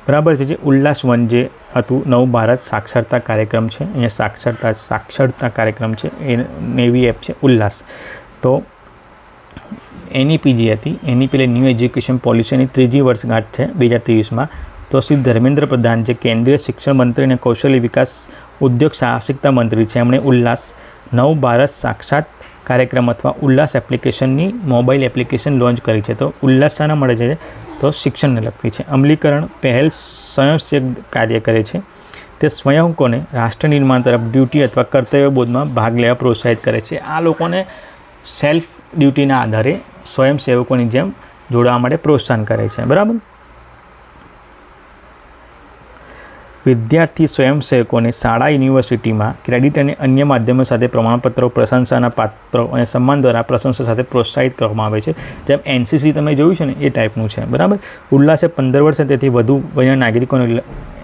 બરાબર. પછી ઉલ્લાસ વન જે હતું નવ ભારત સાક્ષરતા કાર્યક્રમ છે. અહીંયા સાક્ષરતા કાર્યક્રમ છે, એ નેવી એપ છે ઉલ્લાસ. તો NEP જે હતી, NEP એટલે ન્યૂ એજ્યુકેશન પોલિસીની 3જી વર્ષગાંઠ છે 2023માં. તો શ્રી ધર્મેન્દ્ર પ્રધાન જે કેન્દ્રીય શિક્ષણ મંત્રી અને કૌશલ્ય વિકાસ ઉદ્યોગ સાહસિકતા મંત્રી છે, એમણે ઉલ્લાસ નવ ભારત સાક્ષાત કાર્યક્રમ અથવા ઉલ્લાસ એપ્લિકેશનની મોબાઈલ એપ્લિકેશન લોન્ચ કરી છે. તો ઉલ્લાસ શાના મળે છે? તો શિક્ષણને લગતી છે. અમલીકરણ પહેલ સ્વયંસેવક કાર્ય કરે છે. તે સ્વયંકોને રાષ્ટ્ર નિર્માણ તરફ ડ્યુટી અથવા કર્તવ્ય બોધમાં ભાગ લેવા પ્રોત્સાહિત કરે છે. આ લોકોને સેલ્ફ ડ્યુટીના આધારે સ્વયંસેવકોની જેમ જોડાવા માટે પ્રોત્સાહન કરે છે, બરાબર. વિદ્યાર્થી સ્વયંસેવકોને શાળા યુનિવર્સિટીમાં ક્રેડિટ અને અન્ય માધ્યમો સાથે પ્રમાણપત્રો, પ્રશંસાના પાત્રો અને સન્માન દ્વારા પ્રશંસા સાથે પ્રોત્સાહિત કરવામાં આવે છે. જેમ NCC તમે જોયું છે ને એ ટાઈપનું છે. બરાબર. ઉલ્લાસે 15 વર્ષ તેથી વધુ વયના નાગરિકોને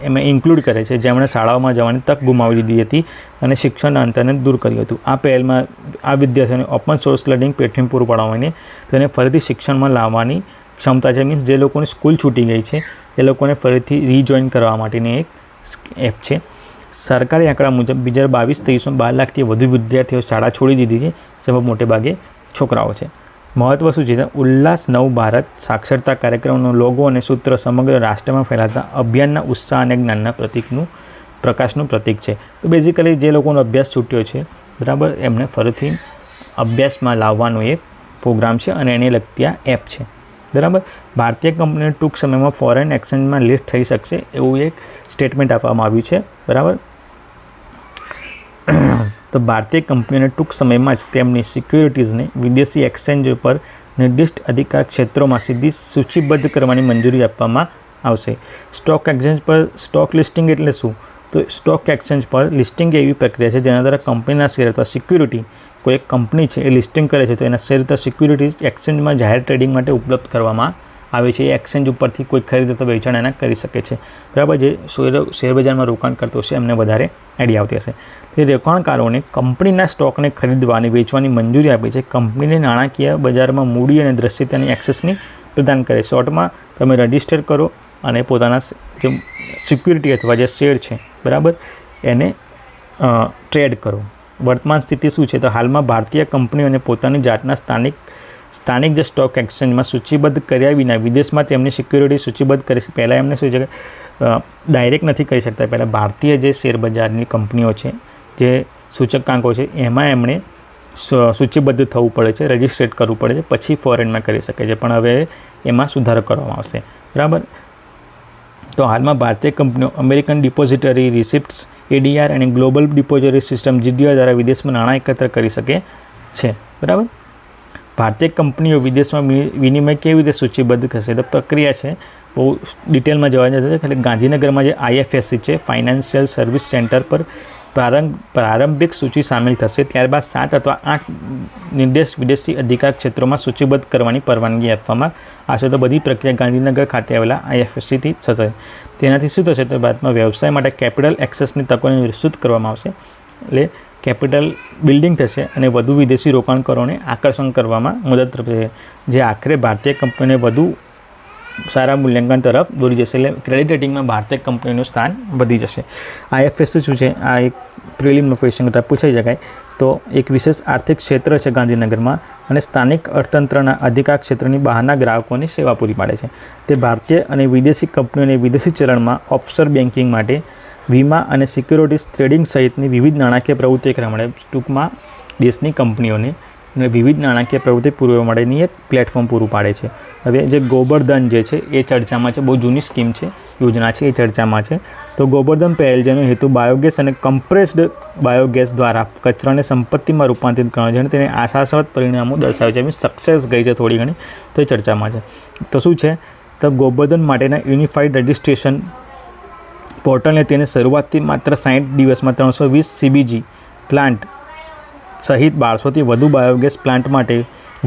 એમાં ઇન્ક્લુડ કરે છે જેમણે શાળાઓમાં જવાની તક ગુમાવી દીધી હતી અને શિક્ષણના અંતરને દૂર કર્યું હતું. આ પહેલમાં આ વિદ્યાર્થીઓને ઓપન સોર્સ લર્નિંગ પ્લેટફોર્મ પૂરું પાડવાને તેને ફરીથી શિક્ષણમાં લાવવાની ક્ષમતા છે. મીન્સ જે લોકોની સ્કૂલ છૂટી ગઈ છે એ લોકોને ફરીથી રીજોઈન કરવા માટેની એક એપ છે. સરકારી આંકડા મુજબ 2022-23માં 12 લાખથી વધુ વિદ્યાર્થીઓ શાળા છોડી દીધી છે, જેમાં મોટે ભાગે છોકરાઓ છે. મહત્વ શું છે? ઉલ્લાસ નવ ભારત સાક્ષરતા કાર્યક્રમનો લોગો અને સૂત્ર સમગ્ર રાષ્ટ્રમાં ફેલાતા અભિયાનના ઉત્સાહ અને જ્ઞાનના પ્રકાશનું પ્રતીક છે. તો બેઝિકલી જે લોકોનો અભ્યાસ છૂટ્યો છે, બરાબર, એમને ફરીથી અભ્યાસમાં લાવવાનો એક પ્રોગ્રામ છે અને એને લગતી આ એપ છે. બરાબર. ભારતીય કંપનીને ટૂંક સમયમાં ફોરેન એક્સચેન્જમાં લિસ્ટ થઈ શકશે એવું એક સ્ટેટમેન્ટ આપવામાં આવ્યું છે. બરાબર. તો ભારતીય કંપનીઓને ટૂંક સમયમાં જ તેમની સિક્યુરિટીઝને વિદેશી એક્સચેન્જ પર નિર્દિષ્ટ અધિકાર ક્ષેત્રોમાં સીધી સૂચિબદ્ધ કરવાની મંજૂરી આપવામાં આવશે. સ્ટોક એક્સચેન્જ પર સ્ટોક લિસ્ટિંગ એટલે શું? તો સ્ટોક એક્સચેન્જ પર લિસ્ટિંગ એવી પ્રક્રિયા છે જેના દ્વારા કંપનીના શેર અથવા સિક્યુરિટી, કોઈ એક કંપની છે એ લિસ્ટિંગ કરે છે તો એના શેર અથવા સિક્યુરિટીઝ એક્સચેન્જમાં જાહેર ટ્રેડિંગ માટે ઉપલબ્ધ કરવામાં આવે છે. એ એક્સચેન્જ ઉપરથી કોઈ ખરીદ અથવા વેચાણ એના કરી શકે છે. બરાબર. જે શેરબજારમાં રોકાણ કરતો હશે એમને વધારે આઈડિયા આવતી હશે. તે રોકાણકારોને કંપનીના સ્ટોકને ખરીદવાની, વેચવાની મંજૂરી આપે છે. કંપનીને નાણાકીય બજારમાં મૂડી અને દ્રશ્યતાની એક્સેસની પ્રદાન કરે. શોર્ટમાં તમે રજિસ્ટર કરો અને પોતાના જે સિક્યુરિટી અથવા જે શેર છે, બરાબર, એને ટ્રેડ કરો. વર્તમાન સ્થિતિ શું છે? તો હાલમાં ભારતીય કંપનીઓને પોતાની જાતના સ્થાનિક જે સ્ટોક એક્સચેન્જમાં સૂચિબદ્ધ કર્યા વિના વિદેશમાં તેમની સિક્યુરિટી સૂચિબદ્ધ કરી શકે. પહેલાં એમને શું છે કે ડાયરેક્ટ નથી કરી શકતા. પહેલાં ભારતીય જે શેરબજારની કંપનીઓ છે, જે સૂચકાંકો છે, એમાં એમણે સૂચિબદ્ધ થવું પડે છે, રજિસ્ટ્રેટ કરવું પડે છે, પછી ફોરેનમાં કરી શકે છે. પણ હવે એમાં સુધારો કરવામાં આવશે. બરાબર. તો હાલમાં ભારતીય કંપનીઓ અમેરિકન ડિપોઝિટરી રિસિપ્ટ્સ ADR અને ગ્લોબલ ડિપોઝિટરી સિસ્ટમ GDR દ્વારા વિદેશમાં નાણાં એકત્ર કરી શકે છે. બરાબર. ભારતીય કંપનીઓ વિદેશમાં વિનિમય કેવી રીતે સૂચિબદ્ધ કરશે? તો પ્રક્રિયા છે, બહુ ડિટેલમાં જવા જતા ખાલી ગાંધીનગરમાં જે IFSC છે, ફાઇનાન્શિયલ સર્વિસ સેન્ટર પર પ્રારંભિક સૂચિ સામેલ થશે. ત્યારબાદ 7 અથવા 8 નિર્દેશ વિદેશી અધિકાર ક્ષેત્રોમાં સૂચિબદ્ધ કરવાની પરવાનગી આપવામાં આવશે. તો બધી પ્રક્રિયા ગાંધીનગર ખાતે આવેલા IFSCથી થશે. તેનાથી શું થશે? તો બાદમાં વ્યવસાય માટે કેપિટલ એક્સેસની તકોને વિસ્તૃત કરવામાં આવશે. એટલે કેપિટલ બિલ્ડિંગ થશે અને વધુ વિદેશી રોકાણકારોને આકર્ષણ કરવામાં મદદરૂપ છે, જે આખરે ભારતીય કંપનીઓને વધુ સારા મૂલ્યાંકન તરફ દોરી જશે. એટલે ક્રેડિટ રેટિંગમાં ભારતીય કંપનીનું સ્થાન વધી જશે. IFSC શું છે? આ એક પ્રિલિમનો ક્વેશ્ચન કરતાં પૂછાઈ શકાય. તો એક વિશેષ આર્થિક ક્ષેત્ર છે ગાંધીનગરમાં અને સ્થાનિક અર્થતંત્રના અધિકાર ક્ષેત્રની બહારના ગ્રાહકોની સેવા પૂરી પાડે છે. તે ભારતીય અને વિદેશી કંપનીઓને વિદેશી ચલણમાં ઓફશોર બેન્કિંગ માટે, વીમા અને સિક્યુરિટીઝ ટ્રેડિંગ સહિતની વિવિધ નાણાકીય પ્રવૃત્તિઓ કરવા માટે, ટૂંકમાં દેશની કંપનીઓને અને વિવિધ નાણાકીય પ્રવૃત્તિ પૂરવા માટેની એક પ્લેટફોર્મ પૂરું પાડે છે. હવે જે ગોબરધન જે છે એ ચર્ચામાં છે, બહુ જૂની સ્કીમ છે, યોજના છે, એ ચર્ચામાં છે. તો ગોબરધન પહેલ જેનો હેતુ બાયોગેસ અને કમ્પ્રેસ્ડ બાયોગેસ દ્વારા કચરાને સંપત્તિમાં રૂપાંતરિત કરવાનો છે અને તેને આશાસ્પદ પરિણામો દર્શાવે છે. સક્સેસ ગઈ છે થોડી ઘણી, તો એ ચર્ચામાં છે. તો શું છે? તો ગોબરધન માટેના યુનિફાઈડ રજિસ્ટ્રેશન પોર્ટલને તેને શરૂઆતથી માત્ર 60 દિવસમાં 320 CBG પ્લાન્ટ સહિત 1200થી વધુ બાયોગેસ પ્લાન્ટ માટે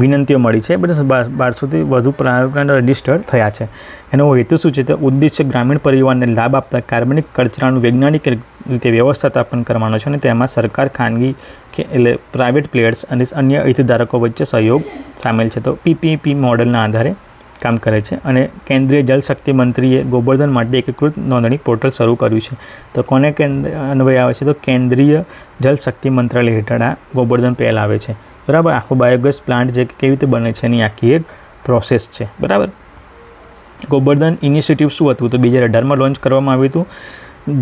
વિનંતીઓ મળી છે. બસ 1200થી વધુ પ્લાન્ટ રજિસ્ટર થયા છે. એનો હેતુ શું છે? તો ઉદ્દેશ્ય ગ્રામીણ પરિવારને લાભ આપતા કાર્બનિક કચરાનું વૈજ્ઞાનિક રીતે વ્યવસ્થાપન કરવાનો છે અને તેમાં સરકાર, ખાનગી એટલે પ્રાઇવેટ પ્લેયર્સ અને અન્ય હિતધારકો વચ્ચે સહયોગ સામેલ છે. તો PPP મોડલના આધારે કામ કરે છે અને કેન્દ્રીય જલશક્તિ મંત્રીએ ગોબરધન માટે એકીકૃત નોંધણી પોર્ટલ શરૂ કર્યું છે. તો કોને અન્વય આવે છે? તો કેન્દ્રીય જલશક્તિ મંત્રાલય હેઠળ આ ગોબરધન પહેલ આવે છે. બરાબર. આખો બાયોગેસ પ્લાન્ટ જે કેવી રીતે બને છે એની આખી એક પ્રોસેસ છે. બરાબર. ગોબરધન ઇનિશિયેટિવ શું હતું? તો 2018માં લોન્ચ કરવામાં આવ્યું હતું.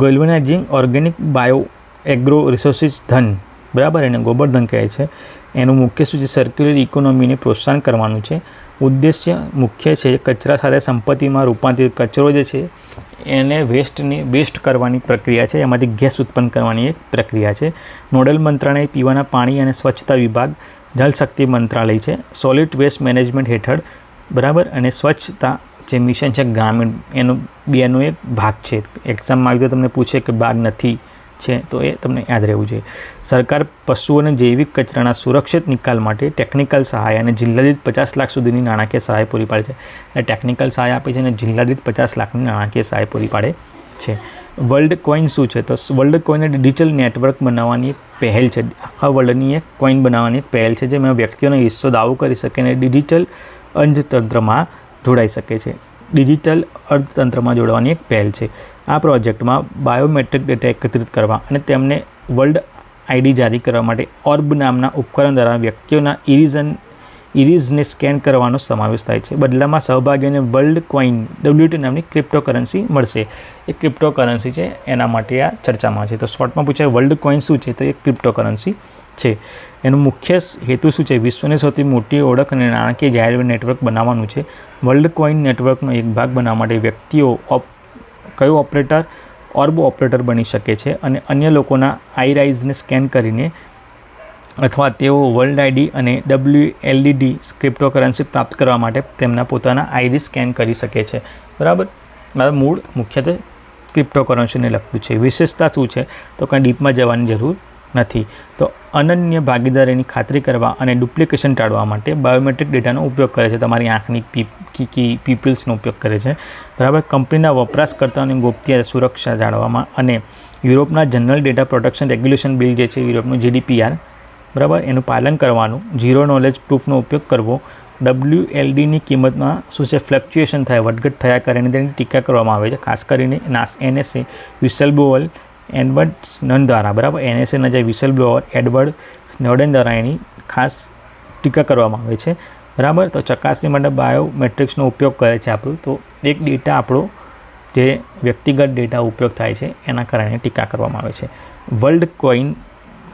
Galvanising organic bio agro resources ધન, બરાબર, એને ગોબરધન કહે છે. એનું મુખ્ય શું છે? સર્ક્યુલર ઇકોનોમીને પ્રોત્સાહન કરવાનું છે. ઉદ્દેશ્ય મુખ્ય છે કચરા સાથે સંપત્તિમાં રૂપાંતરિત કચરો જે છે એને વેસ્ટ કરવાની પ્રક્રિયા છે, એમાંથી ગેસ ઉત્પન્ન કરવાની એક પ્રક્રિયા છે. નોડલ મંત્રાલય પીવાના પાણી અને સ્વચ્છતા વિભાગ જલશક્તિ મંત્રાલય છે. સોલિડ વેસ્ટ મેનેજમેન્ટ હેઠળ, બરાબર, અને સ્વચ્છતા જે મિશન છે ગ્રામીણ એનું બેનો એક ભાગ છે. એક્ઝામમાં આવી તો તમને પૂછે કે 12 નથી છે તો એ તમને યાદ રહેવું જોઈએ. સરકાર પશુ અને જૈવિક કચરાના સુરક્ષિત નિકાલ માટે ટેકનિકલ સહાય અને જિલ્લા દીઠ 50 લાખ સુધીની નાણાકીય સહાય પૂરી પાડે છે. એટલે ટેકનિકલ સહાય આપે છે અને જિલ્લા દીઠ 50 લાખની નાણાકીય સહાય પૂરી પાડે છે. વર્લ્ડ કોઈન શું છે? તો વર્લ્ડ કોઈન એ ડિજિટલ નેટવર્ક બનાવવાની એક પહેલ છે. આખા વર્લ્ડની એક કોઈન બનાવવાની એક પહેલ છે જેમાં વ્યક્તિઓનો હિસ્સો દાવો કરી શકે અને ડિજિટલ અર્થતંત્રમાં જોડાઈ શકે છે. ડિજિટલ અર્થતંત્રમાં જોડવાની એક પહેલ છે. આ પ્રોજેક્ટમાં બાયોમેટ્રિક ડેટા એકત્રિત કરવા અને તેમને વર્લ્ડ આઈડી જારી કરવા માટે ઓર્બ નામના ઉપકરણ દ્વારા વ્યક્તિઓના ઇરીઝને સ્કેન કરવાનો સમાવેશ થાય છે. બદલામાં સહભાગીઓને વર્લ્ડ કોઈન WT નામની ક્રિપ્ટોકરન્સી મળશે. એ ક્રિપ્ટોકરન્સી છે એના માટે આ ચર્ચામાં છે. તો શોર્ટમાં પૂછાય વર્લ્ડ કોઈન શું છે? તો એ ક્રિપ્ટોકરન્સી છે. એનો મુખ્ય હેતુ શું છે? વિશ્વની સૌથી મોટી ઓળખ અને નાણાકીય જાહેર નેટવર્ક બનાવવાનું છે. વર્લ્ડ કોઈન નેટવર્કનો એક ભાગ બનાવવા માટે વ્યક્તિઓ કયો ઓપરેટર ઓર્બ ઓપરેટર બની શકે છે અને અન્ય લોકોના આઈરાઇઝને સ્કેન કરીને અથવા તેઓ વર્લ્ડ આઈડી અને WLDD ક્રિપ્ટોકરન્સી પ્રાપ્ત કરવા માટે તેમના પોતાના આઈડી સ્કેન કરી શકે છે. બરાબર. મૂળ મુખ્યત્વે ક્રિપ્ટોકરન્સીને લગતું છે. વિશેષતા શું છે? તો કંઈ ડીપમાં જવાની જરૂર નથી. તો અનન્ય ભાગીદારીની ખાતરી કરવા અને ડુપ્લિકેશન ટાળવા માટે બાયોમેટ્રિક ડેટાનો ઉપયોગ કરે છે. તમારી આંખની પીપલ્સનો ઉપયોગ કરે છે. બરાબર. કંપનીના વપરાશકર્તાઓની ગોપ્યતા સુરક્ષા જાળવવામાં અને યુરોપના general data protection regulation bill જે છે યુરોપનું GDPR, બરાબર, એનું પાલન કરવાનું. ઝીરો નોલેજ પ્રૂફનો ઉપયોગ કરવો. WLDની કિંમતમાં શું છે? ફ્લક્ચ્યુએશન થાય, વધઘટ થયા કરીને તેની ટીકા કરવામાં આવે છે. ખાસ કરીને NSA વિસલબ્લોઅર એડવર્ડ સ્નોડન દ્વારા, બરાબર, NSAના જે વિસલબ્લોઅર એડવર્ડ સ્નોડન દ્વારા એની ખાસ ટીકા કરવામાં આવે છે. બરાબર. તો ચકાસણી માટે બાયોમેટ્રિક્સનો ઉપયોગ કરે છે આપણું. તો એક ડેટા આપણો જે વ્યક્તિગત ડેટા ઉપયોગ થાય છે એના કારણે ટીકા કરવામાં આવે છે. વર્લ્ડ કોઈન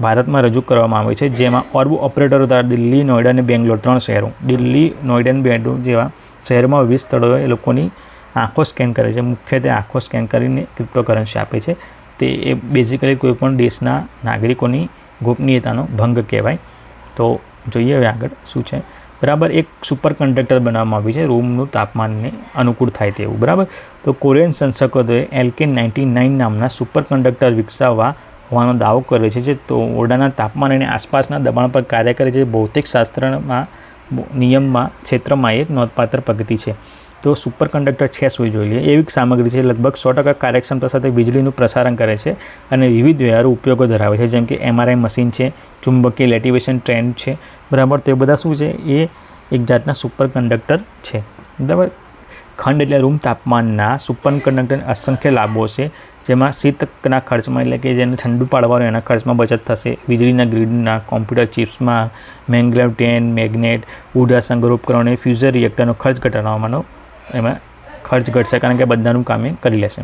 ભારતમાં રજૂ કરવામાં આવે છે જેમાં ઓર્બ ઓપરેટરો દ્વારા દિલ્હી, નોઈડા અને બેંગ્લોર 3 શહેરો, દિલ્હી, નોઈડા અને બેંગ્લોર જેવા શહેરોમાં 20 સ્થળોએ એ લોકોની આંખો સ્કેન કરે છે. મુખ્યત્વે આંખો સ્કેન કરીને ક્રિપ્ટોકરન્સી આપે છે. તે એ બેઝિકલી કોઈપણ દેશના નાગરિકોની ગોપનીયતાનો ભંગ કહેવાય. તો જોઈએ હવે આગળ શું છે. બરાબર. એક સુપર કંડક્ટર બનાવવામાં આવ્યું છે રૂમનું તાપમાનને અનુકૂળ થાય તેવું. બરાબર. તો કોરિયન સંશોધકોએ LK-99 નામના સુપર કંડક્ટર વિકસાવવા હોવાનો દાવો કર્યો છે જે તો ઓરડાના તાપમાન અને આસપાસના દબાણ પર કાર્ય કરે છે. ભૌતિકશાસ્ત્રમાં નિયમમાં ક્ષેત્રમાં એક નોંધપાત્ર પ્રગતિ છે. તો સુપર કંડક્ટર છે શું જોઈ લઈએ. એવી સામગ્રી છે લગભગ 100% કાર્યક્ષમતા સાથે વીજળીનું પ્રસારણ કરે છે અને વિવિધ વ્યવહારુ ઉપયોગો ધરાવે છે જેમ કે MRI મશીન છે, ચુંબકીય લેટિવેશન ટ્રેન્ડ છે. બરાબર. તે બધા શું છે? એ એક જાતના સુપર કંડક્ટર છે. બરાબર. ખંડ એટલે રૂમ તાપમાનના સુપર કંડક્ટર અસંખ્ય લાભો છે જેમાં શીતકના ખર્ચમાં એટલે કે જેને ઠંડુ પાડવાનું એના ખર્ચમાં બચત થશે. વીજળીના ગ્રીડના કોમ્પ્યુટર ચિપ્સમાં મેગ્નેટ ટેન મેગ્નેટ ઉર્જા સંગ્રહ ઉપકરણો ફ્યુઝન રિએક્ટરનો ખર્ચ ઘટાડવાનો એમાં ખર્ચ ઘટશે કારણ કે બધાનું કામ એ કરી લેશે.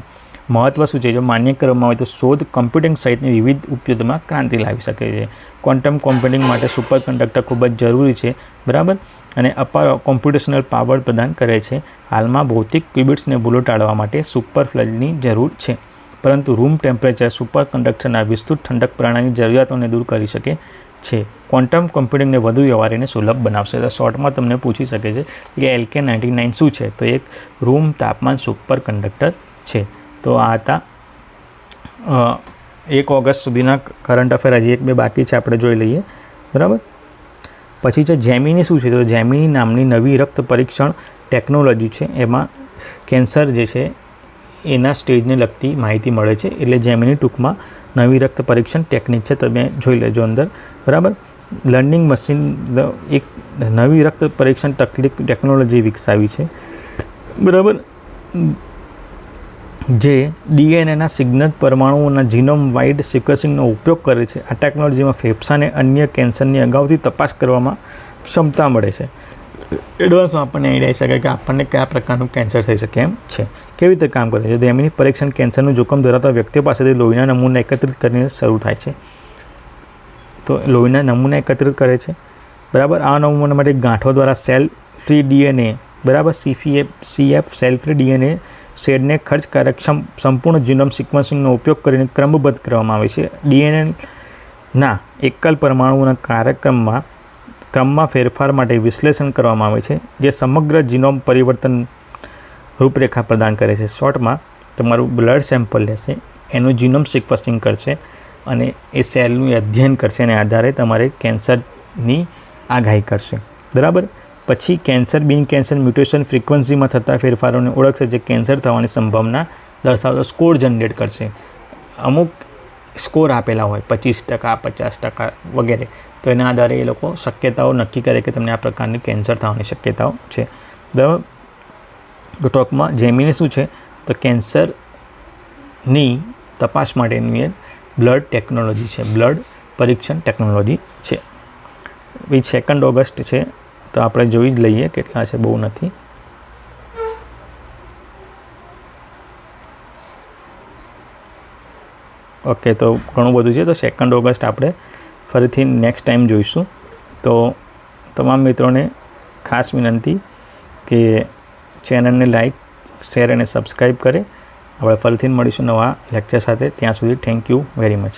મહત્ત્વ શું છે? જો માન્ય કરવામાં આવે તો શોધ કમ્પ્યુટિંગ સહિતની વિવિધ ઉપયોગમાં ક્રાંતિ લાવી શકે છે. ક્વોન્ટમ કોમ્પ્યુટિંગ માટે સુપર કંડક્ટર ખૂબ જ જરૂરી છે. બરાબર. અને અપાર કોમ્પ્યુટેશનલ પાવર પ્રદાન કરે છે. હાલમાં ભૌતિક ક્યુબિટ્સને ભૂલો ટાળવા માટે સુપર ફ્લજની જરૂર છે પરંતુ રૂમ ટેમ્પરેચર સુપર કંડક્ટરના વિસ્તૃત ઠંડક પ્રણાલીની જરૂરિયાતોને દૂર કરી શકે છે. ક્વોન્ટમ કોમ્પ્યુટિંગને વધુ વ્યવહારુ અને સુલભ બનાવશે. તો શોર્ટમાં તમને પૂછી શકે છે કે LK-99 શું છે? તો એક રૂમ તાપમાન સુપર કંડક્ટર છે. તો આ હતા 1 ઓગસ્ટ સુધીના કરંટ અફેર. હજી 1-2 બાકી છે, આપણે જોઈ લઈએ. બરાબર. પછી છે જેમિની શું છે? તો જેમિની નામની નવી રક્ત પરીક્ષણ ટેકનોલોજી છે. એમાં કેન્સર જે છે એના સ્ટેજને લગતી માહિતી મળે છે. એટલે જેમિની ટૂંકમાં નવી રક્ત પરીક્ષણ ટેકનિક છે. તમે જોઈ લેજો અંદર. બરાબર. લર્નિંગ મશીન એક નવી રક્ત પરીક્ષણ ટેકનોલોજી વિકસાવી છે. બરાબર. જે DNAના સિગ્નલ પરમાણુઓના જીનોમ વાઇડ સિક્વન્સિંગનો ઉપયોગ કરે છે. આ ટેકનોલોજીમાં ફેફસાને અન્ય કેન્સરની અગાઉથી તપાસ કરવામાં ક્ષમતા મળે છે. એડવાન્સમાં આપણને આઈડિયા આવી શકે કે આપણને કયા પ્રકારનું કેન્સર થઈ શકે એમ છે. કેવી રીતે કામ કરે છે? જેમિની પરીક્ષણ કેન્સરનું જોખમ ધરાવતા વ્યક્તિઓ પાસેથી લોહીના નમૂના એકત્રિત કરીને શરૂ થાય છે. તો લોહીના નમૂના એકત્રિત કરે છે. બરાબર. આ નમૂના માટે ગાંઠો દ્વારા સેલ ફ્રી DNA, બરાબર, CF સેલ ફ્રી DNA શેડને ખર્ચ કાર્યક્ષમ સંપૂર્ણ જીનોમ સિક્વન્સિંગનો ઉપયોગ કરીને ક્રમબદ્ધ કરવામાં આવે છે. DNAના એકલ પરમાણુઓના ક્રમમાં ફેરફાર માટે વિશ્લેષણ કરવામાં આવે છે જે સમગ્ર જીનોમ પરિવર્તન રૂપરેખા પ્રદાન કરે છે. શોર્ટમાં તમારું બ્લડ સેમ્પલ લેશે, એનું જીનોમ સિક્વન્સિંગ કરશે અને એ સેલનું અધ્યયન કરશે અને આધારે તમારે કેન્સરની આગાહી કરશે. બરાબર. પછી કેન્સર બિન કેન્સર મ્યુટેશન ફ્રિકવન્સીમાં થતા ફેરફારોને ઓળખશે, જે કેન્સર થવાની સંભાવના દર્શાવતો સ્કોર જનરેટ કરશે. અમુક સ્કોર આપેલા હોય 25%, 50% વગેરે, તો એના આધારે એ લોકો શક્યતાઓ નક્કી કરે કે તમને આ પ્રકારની કેન્સર થવાની શક્યતાઓ છે. બરાબર. તો ટોકમાં જેમિની શું છે, તો કેન્સરની તપાસ માટેની એક બ્લડ ટેકનોલોજી છે, બ્લડ પરીક્ષણ ટેકનોલોજી છે. 2 ઓગસ્ટ છે, તો આપણે જોઈ જ લઈએ કેટલા છે, બહુ નથી. ઓકે, તો ઘણું બધું છે. તો 2 ઓગસ્ટ આપણે ફરીથી નેક્સ્ટ ટાઈમ જોઈશું. તો તમામ મિત્રોને ખાસ વિનંતી કે ચેનલને લાઈક, શેર અને સબસ્ક્રાઈબ કરે. આપણે ફરીથી મળીશું નવા લેક્ચર સાથે. ત્યાં સુધી થેન્ક યુ વેરી મચ.